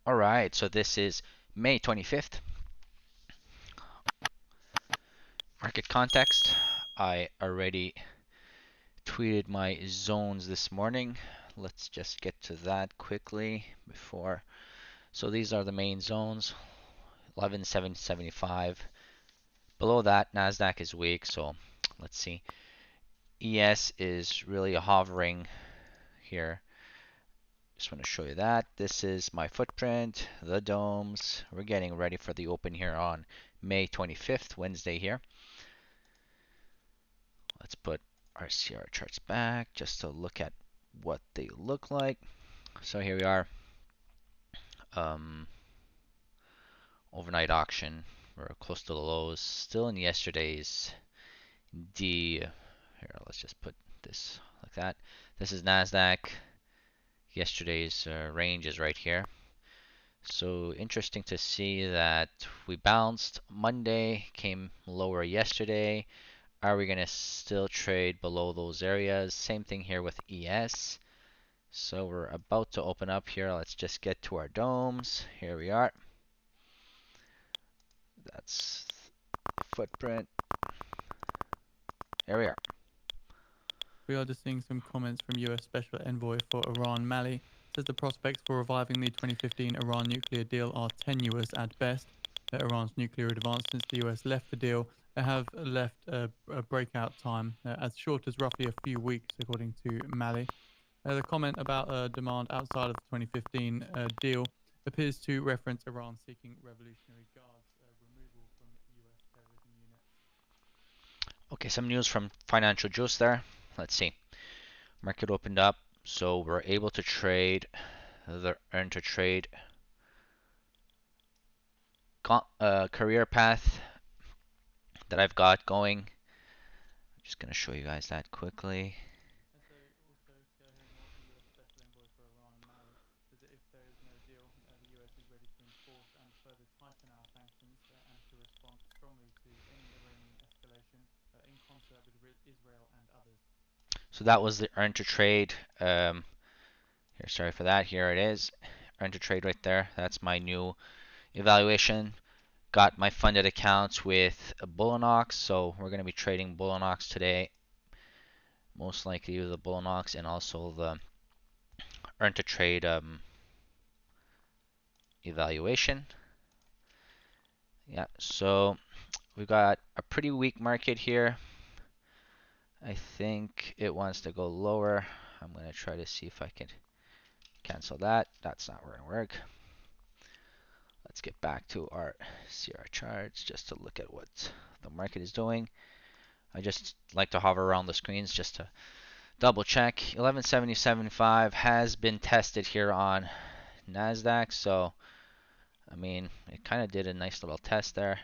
All right, so this is May 25th. Market context. I already tweeted my zones this morning. Let's just get to that quickly before. So these are the main zones. 11,775. Below that, NASDAQ is weak, so let's see. ES is really hovering here. Just want to show you that. This is my footprint, the domes. We're getting ready for the open here on May 25th, Wednesday here. Let's put our CR charts back just to look at what they look like. So here we are. Overnight auction. We're close to the lows. Still in yesterday's D. Here, let's just put this like that. This is NASDAQ. Yesterday's range is right here. So interesting to see that we bounced Monday, came lower yesterday. Are we going to still trade below those areas? Same thing here with ES. So we're about to open up here. Let's just get to our domes. Here we are. That's footprint. There we are. We are just seeing some comments from US Special Envoy for Iran, Mali. Says the prospects for reviving the 2015 Iran nuclear deal are tenuous at best. Iran's nuclear advance since the US left the deal have left a breakout time as short as roughly a few weeks, according to Mali. The comment about demand outside of the 2015 deal appears to reference Iran seeking Revolutionary Guards removal from US terrorism units. Okay, some news from Financial Juice there. Let's see. Market opened up, so we're able to trade the EARN2TRADE career path that I've got going. I'm just going to show you guys that quickly. And so also hearing more from US Special Envoy for Iran, Mali, says that if there is no deal, the US is ready to enforce and further tighten our sanctions and to respond strongly to any Iranian escalation in concert with Israel and others. So that was the EARN2TRADE. Here, sorry for that. Here it is. EARN2TRADE right there. That's my new evaluation. Got my funded accounts with Bulenox, so we're going to be trading Bulenox today. Most likely the Bulenox and also the EARN2TRADE evaluation. Yeah, so we've got a pretty weak market here. I think it wants to go lower. I'm going to try to see if I can cancel that. That's not going to work. Let's get back to our CR charts just to look at what the market is doing. I just like to hover around the screens just to double check. 1170.75 has been tested here on NASDAQ, so I mean, it kind of did a nice little test there.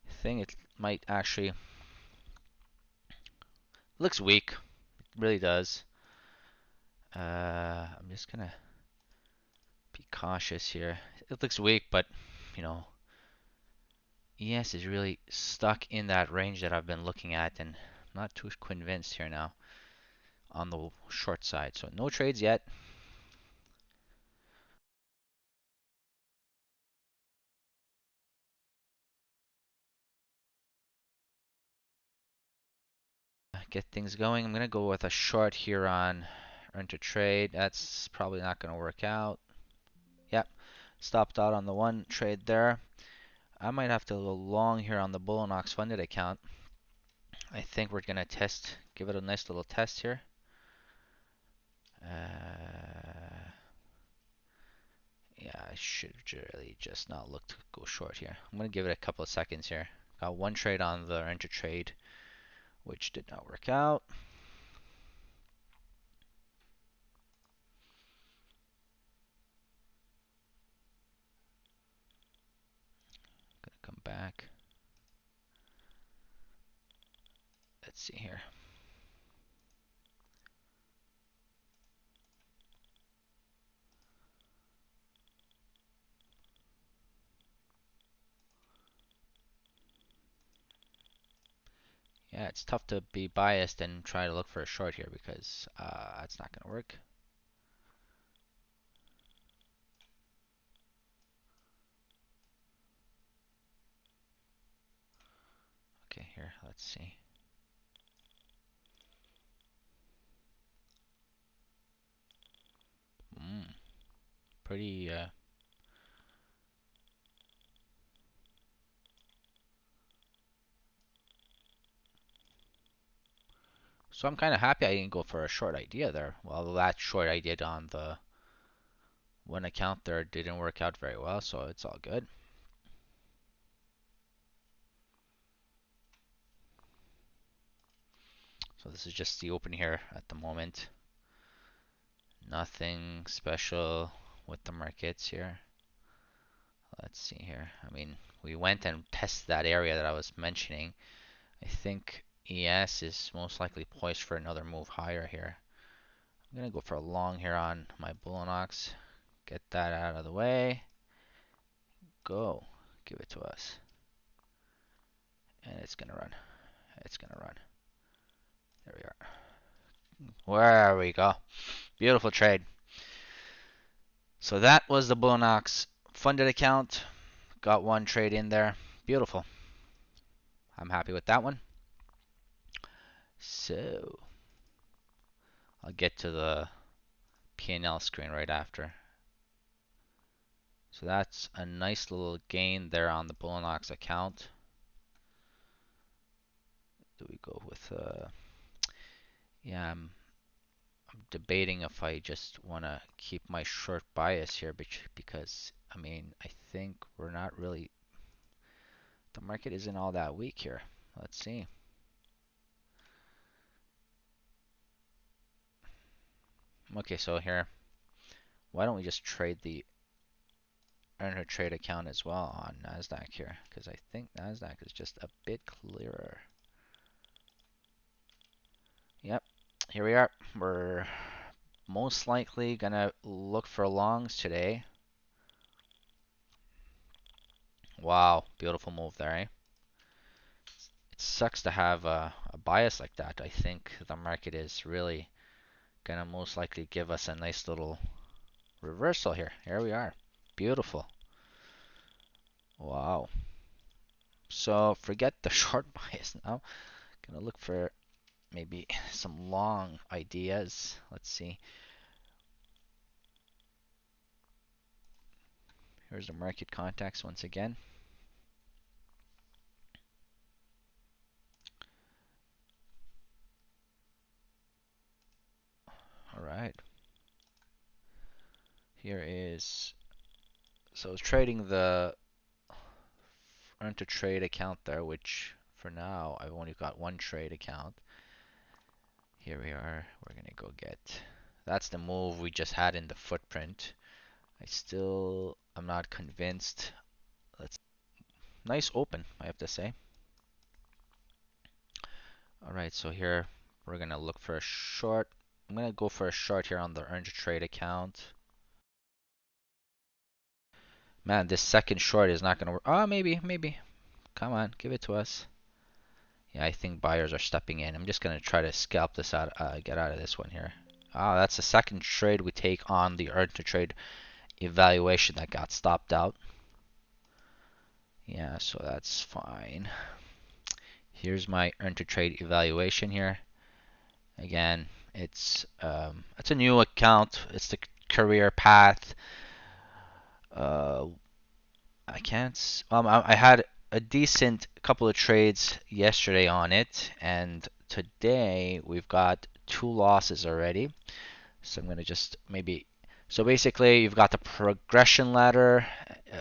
I think it might actually looks weak. It really does. I'm just gonna be cautious here. It looks weak, but you know, ES is really stuck in that range that I've been looking at, and I'm not too convinced here now on the short side. So no trades yet. Get things going. I'm gonna go with a short here on EARN2TRADE. That's probably not gonna work out. Yep, stopped out on the one trade there. I might have to go long here on the Bulenox funded account. I think we're gonna give it a nice little test here. Yeah, I should really just not look to go short here. I'm gonna give it a couple of seconds here. Got one trade on the EARN2TRADE, which did not work out. Gonna come back. Let's see here. Yeah, it's tough to be biased and try to look for a short here because that's not gonna work. here? Let's see. Pretty so I'm kind of happy I didn't go for a short idea there. Well, that short I did on the one account there didn't work out very well, so it's all good. So this is just the open here at the moment. Nothing special with the markets here. Let's see here. I mean, we went and tested that area that I was mentioning. I think ES is most likely poised for another move higher here. I'm gonna go for a long here on my Bulenox. Get that out of the way. Go. Give it to us. And it's gonna run. It's gonna run. There we are. Where we go. Beautiful trade. So that was the Bulenox funded account. Got one trade in there. Beautiful. I'm happy with that one. So I'll get to the P&L screen right after. So that's a nice little gain there on the Bulenox account. Do we go with yeah, I'm debating if I just want to keep my short bias here because I mean, I think we're not really, the market isn't all that weak here. Let's see. Okay, so here, why don't we just trade the EARN2TRADE account as well on NASDAQ here, because I think NASDAQ is just a bit clearer. Yep, here we are. We're most likely gonna look for longs today. Wow, beautiful move there, eh? It sucks to have a bias like that. I think the market is really gonna most likely give us a nice little reversal here. Here we are. Beautiful. Wow. So forget the short bias now. Gonna look for maybe some long ideas. Let's see. Here's the market context once again. All right. Here is, so I was trading the EARN2TRADE account there, which for now I've only got one trade account. Here we are. We're gonna go get. That's the move we just had in the Fotprint. I'm not convinced. Let's. Nice open, I have to say. All right, so here we're gonna look for a short. I'm gonna go for a short here on the EARN2TRADE account. Man, this second short is not gonna work. Oh, maybe. Come on, give it to us. Yeah, I think buyers are stepping in. I'm just gonna try to scalp this out, get out of this one here. Ah, that's the second trade we take on the EARN2TRADE evaluation that got stopped out. Yeah, so that's fine. Here's my EARN2TRADE evaluation here. Again, it's a new account. It's the career path. Uh, I can't. I had a decent couple of trades yesterday on it, and today we've got 2 losses already. So I'm gonna just maybe. So basically, you've got the progression ladder,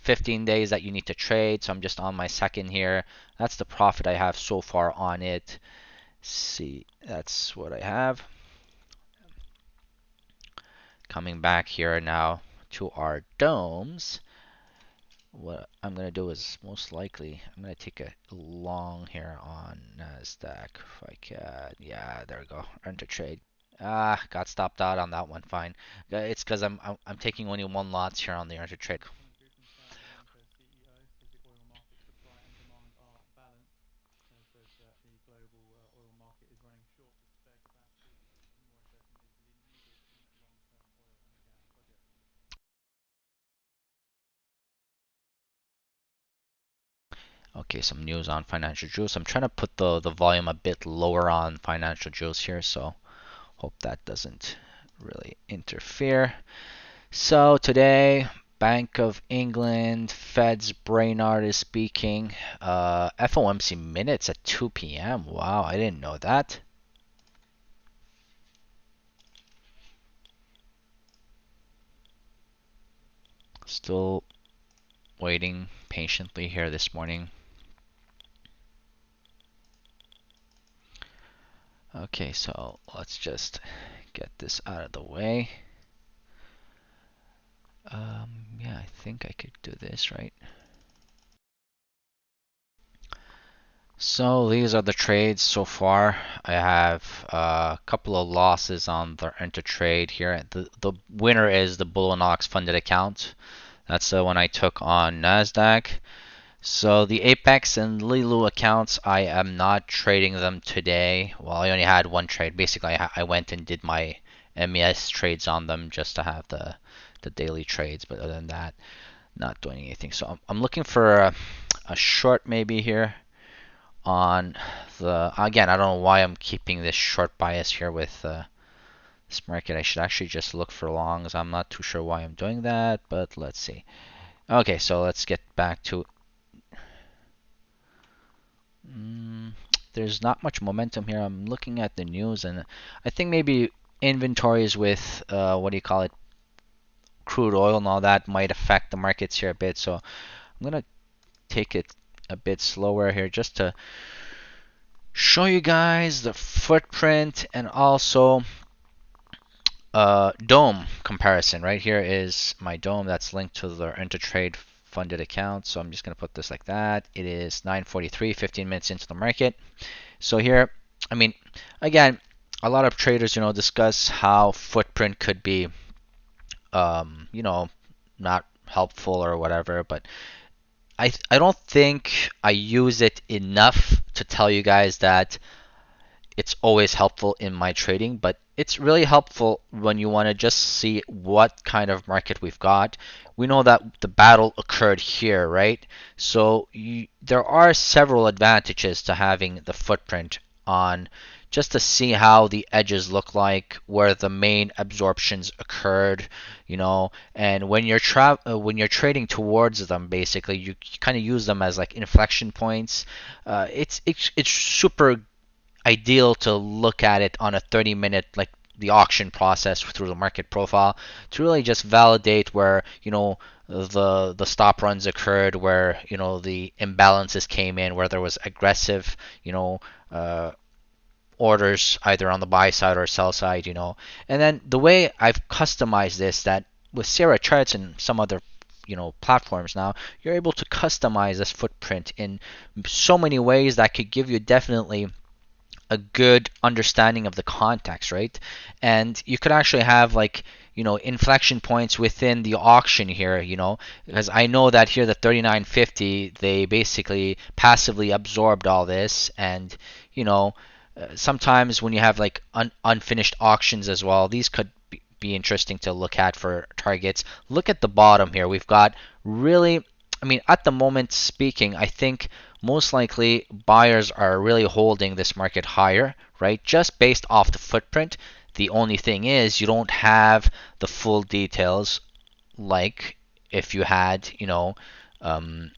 15 days that you need to trade. So I'm just on my second here. That's the profit I have so far on it. See, that's what I have. Coming back here now to our domes. What I'm going to do is most likely I'm going to take a long here on NASDAQ if I can. Yeah, there we go. EARN2TRADE. Ah, got stopped out on that one. Fine. It's because I'm taking only one lots here on the EARN2TRADE. Commentary from Saudi Aramco CEO says the oil market supply and demand are balanced. Says that the global oil market is running short of spare capacity and more investment is needed in long-term oil and gas projects. Okay, some news on financial jewels. I'm trying to put the volume a bit lower on financial jewels here, so hope that doesn't really interfere. So today, Bank of England, Fed's Brainard is speaking. FOMC minutes at 2 p.m. Wow, I didn't know that. Still waiting patiently here this morning. Okay, so let's just get this out of the way. Yeah, I think I could do this, right? So these are the trades so far. I have a couple of losses on the EARN2TRADE here. The winner is the Bulenox funded account. That's the one I took on NASDAQ. So the Apex and Leeloo accounts, I am not trading them today. Well, I only had one trade. Basically, I went and did my MES trades on them just to have the daily trades. But other than that, not doing anything. So I'm looking for a short maybe here on the, again, I don't know why I'm keeping this short bias here with this market. I should actually just look for longs. I'm not too sure why I'm doing that, but let's see. Okay, so let's get back to there's not much momentum here. I'm looking at the news, and I think maybe inventories with what do you call it, crude oil and all that might affect the markets here a bit. So I'm gonna take it a bit slower here just to show you guys the footprint and also dome comparison. Right here is my dome that's linked to the EARN2TRADE funded account. So I'm just gonna put this like that. It is 9:43, 15 minutes into the market. So here, I mean, again, a lot of traders, discuss how footprint could be, not helpful or whatever, but I don't think I use it enough to tell you guys that it's always helpful in my trading, but it's really helpful when you want to just see what kind of market we've got. We know that the battle occurred here, right? So there are several advantages to having the footprint on just to see how the edges look like, where the main absorptions occurred, and when you're trading towards them, basically you kind of use them as like inflection points. It's super ideal to look at it on a 30-minute, like the auction process through the market profile, to really just validate where the stop runs occurred, where the imbalances came in, where there was aggressive uh, orders either on the buy side or sell side, and then the way I've customized this, that with Sierra charts and some other platforms now, you're able to customize this footprint in so many ways that could give you definitely a good understanding of the context, right? And you could actually have like, inflection points within the auction here, because I know that here the 39.50, they basically passively absorbed all this, and sometimes when you have like unfinished auctions as well, these could be interesting to look at for targets. Look at the bottom here. We've got really, I mean, at the moment speaking, I think most likely buyers are really holding this market higher, right? Just based off the footprint. The only thing is you don't have the full details like if you had, um,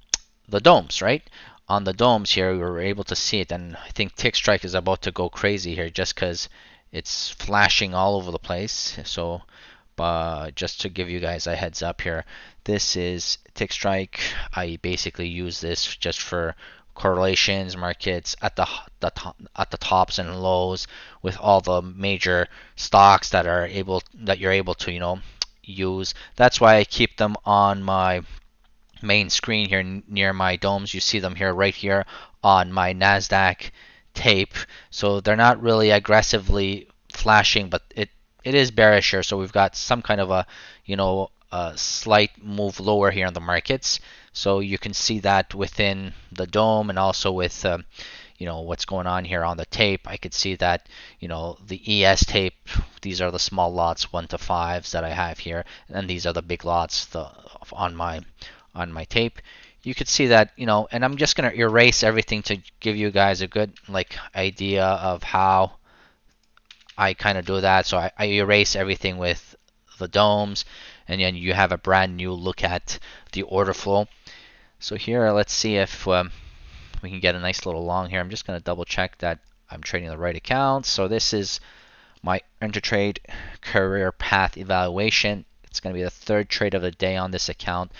the domes, right? On the domes here, we were able to see it, and I think tickstrike is about to go crazy here just because it's flashing all over the place. So, just to give you guys a heads up here, this is tickstrike. I basically use this just for correlations, markets at the tops and lows with all the major stocks that you're able to use. That's why I keep them on my main screen here near my domes. You see them here right here on my NASDAQ tape. So they're not really aggressively flashing, but it is bearish here. So we've got some kind of a slight move lower here in the markets. So you can see that within the dome and also with what's going on here on the tape. I could see that the ES tape, these are the small lots 1 to 5s that I have here, and these are the big lots on my tape. you could see that, you know, and I'm just gonna erase everything to give you guys a good like idea of how I kind of do that. So I erase everything with the domes, and then you have a brand new look at the order flow. So here, let's see if we can get a nice little long here. I'm just going to double check that I'm trading the right accounts. So this is my EARN2TRADE career path evaluation. It's going to be the third trade of the day on this account.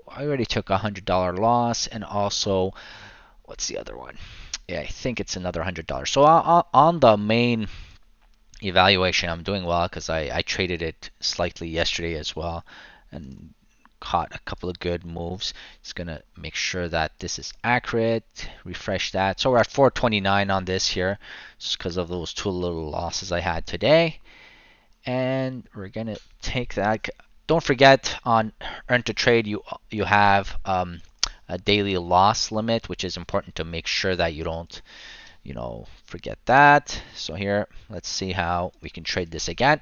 I already took a $100 loss, and also, what's the other one? Yeah, I think it's another $100. So on the main evaluation, I'm doing well because I traded it slightly yesterday as well and caught a couple of good moves. It's gonna make sure that this is accurate. Refresh that. So we're at 429 on this here, just because of those two little losses I had today. And we're gonna take that. Don't forget on EARN2TRADE you have a daily loss limit, which is important to make sure that you don't, you know, forget that. So here, let's see how we can trade this again.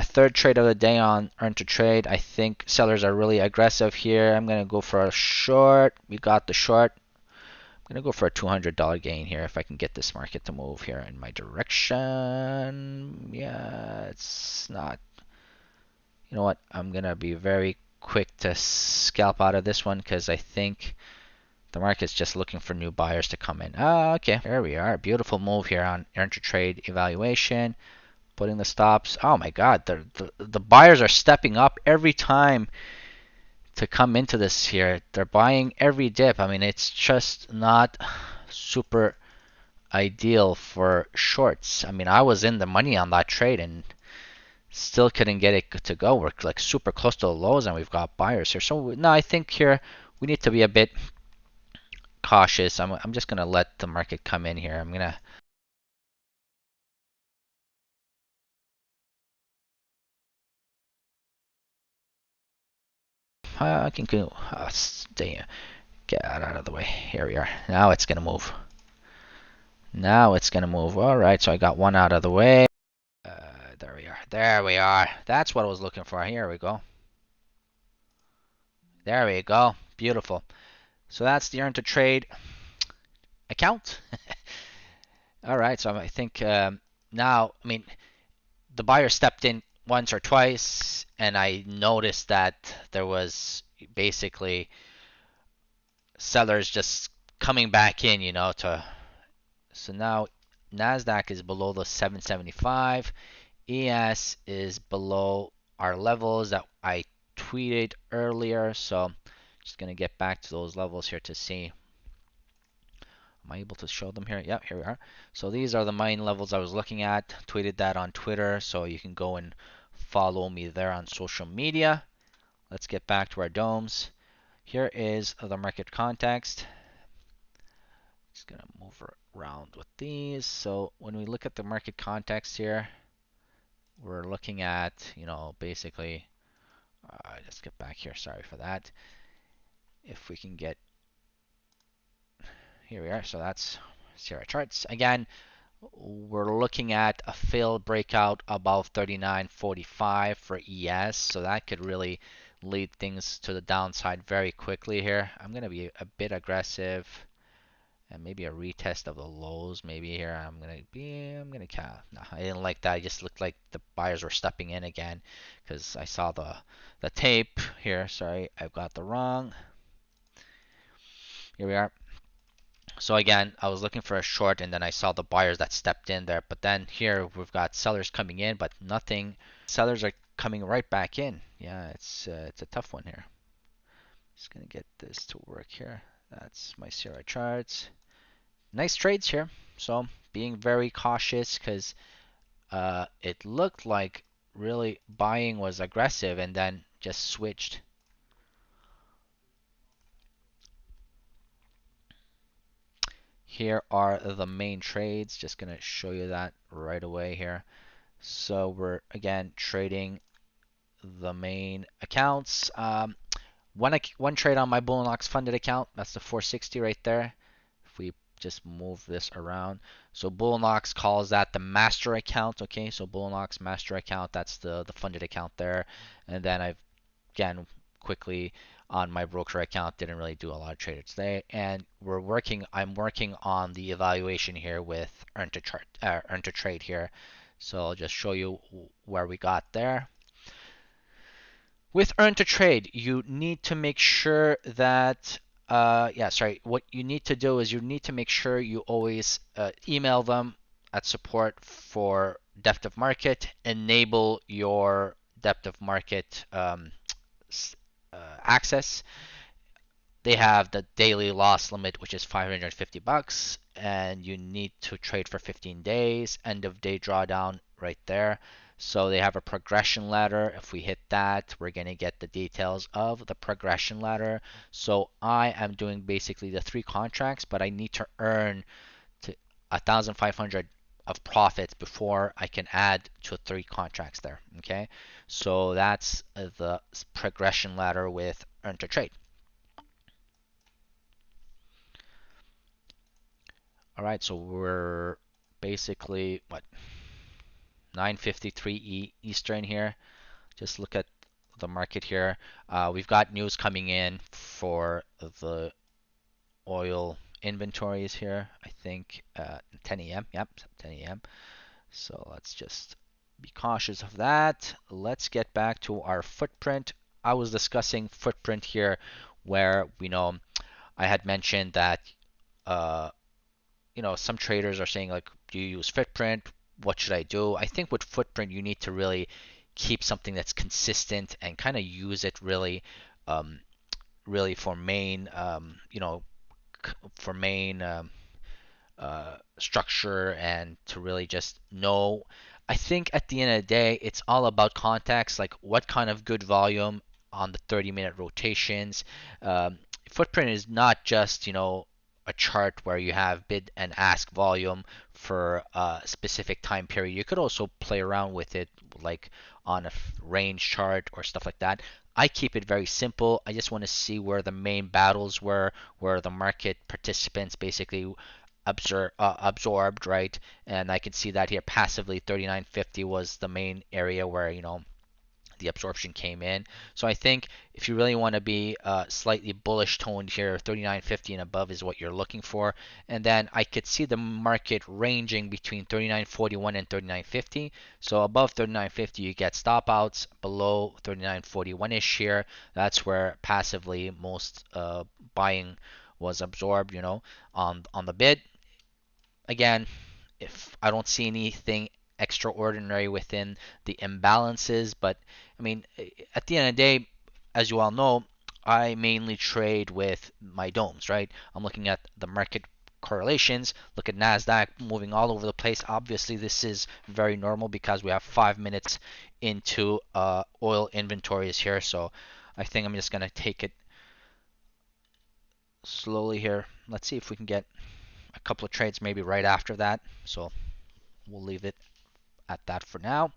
Third trade of the day on EARN2TRADE. I think sellers are really aggressive here. I'm gonna go for a short. We got the short. I'm gonna go for a $200 gain here if I can get this market to move here in my direction. Yeah, it's not. You know what? I'm gonna be very quick to scalp out of this one because I think the market's just looking for new buyers to come in. Ah, okay. There we are. Beautiful move here on EARN2TRADE evaluation. Putting the stops. Oh my God, the buyers are stepping up every time to come into this here. They're buying every dip. I mean, it's just not super ideal for shorts. I mean, I was in the money on that trade and still couldn't get it to go. We're like super close to the lows and we've got buyers here. So no, I think here we need to be a bit cautious. I'm just gonna let the market come in here. I'm gonna I can go stay, get out of the way. Here we are. Now it's gonna move. Now it's gonna move. All right, so I got one out of the way. There we are. There we are. That's what I was looking for. Here we go. There we go. Beautiful. So that's the EARN2TRADE account. All right, so I think now, I mean, the buyer stepped in once or twice, and I noticed that there was basically sellers just coming back in, you know, to. So now NASDAQ is below the 775. ES is below our levels that I tweeted earlier. So just going to get back to those levels here to see. Am I able to show them here? Yep, here we are. So these are the main levels I was looking at. Tweeted that on Twitter, so you can go and follow me there on social media. Let's get back to our domes. Here is the market context. Just gonna move around with these. So when we look at the market context here, we're looking at, you know, basically, let's get back here. Sorry for that. If we can get, here we are. So that's Sierra charts. Again, we're looking at a failed breakout above 39.45 for ES. So that could really lead things to the downside very quickly here. I'm going to be a bit aggressive. And maybe a retest of the lows maybe here. I'm gonna no, I didn't like that. It just looked like the buyers were stepping in again because I saw the tape here. Sorry, I've got the wrong. Here we are. So again, I was looking for a short and then I saw the buyers that stepped in there. But then here we've got sellers coming in, but nothing. Sellers are coming right back in. Yeah, it's a tough one here. Just gonna get this to work here. That's my Sierra charts. Nice trades here. So being very cautious because it looked like really buying was aggressive and then just switched. Here are the main trades. Just going to show you that right away here. So we're again trading the main accounts. One trade on my Bulenox funded account. That's the 460 right there. If we just move this around. So Bulenox calls that the master account. Okay, so Bulenox master account, that's the funded account there. And then I've again quickly on my broker account. Didn't really do a lot of trades today, and I'm working on the evaluation here with EARN2TRADE here. So I'll just show you where we got there. With EARN2TRADE, you need to make sure that what you need to do is you need to make sure you always email them at support for depth of market, enable your depth of market access. They have the daily loss limit, which is $550, and you need to trade for 15 days. End of day drawdown right there. So they have a progression ladder. If we hit that, we're going to get the details of the progression ladder. So I am doing basically the 3 contracts, but I need to earn to 1,500 of profits before I can add to 3 contracts there. Okay, so that's the progression ladder with EARN2TRADE. All right, so we're basically what 9:53 Eastern here. Just look at the market here. We've got news coming in for the oil inventories here. I think 10 a.m. Yep, 10 a.m. So let's just be cautious of that. Let's get back to our footprint. I was discussing footprint here, where I had mentioned that uh, some traders are saying like, do you use Fotprint? What should I do? I think with Fotprint, you need to really keep something that's consistent and kind of use it um, really for main, for main structure and to really just know. I think at the end of the day, it's all about context, like what kind of good volume on the 30-minute rotations. Footprint is not just, a chart where you have bid and ask volume for a specific time period. You could also play around with it like on a range chart or stuff like that. I keep it very simple. I just want to see where the main battles were, where the market participants basically absorbed, right? And I can see that here passively 39.50 was the main area where the absorption came in. So I think if you really want to be slightly bullish toned here, 39.50 and above is what you're looking for. And then I could see the market ranging between 39.41 and 39.50. So above 39.50 you get stop outs. Below 39.41ish here, that's where passively most buying was absorbed, on the bid. Again, if I don't see anything extraordinary within the imbalances, but I mean, at the end of the day, as you all know, I mainly trade with my domes, right? I'm looking at the market correlations. Look at NASDAQ moving all over the place. Obviously, this is very normal because we have 5 minutes into oil inventories here. So I think I'm just going to take it slowly here. Let's see if we can get a couple of trades maybe right after that. So we'll leave it at that for now.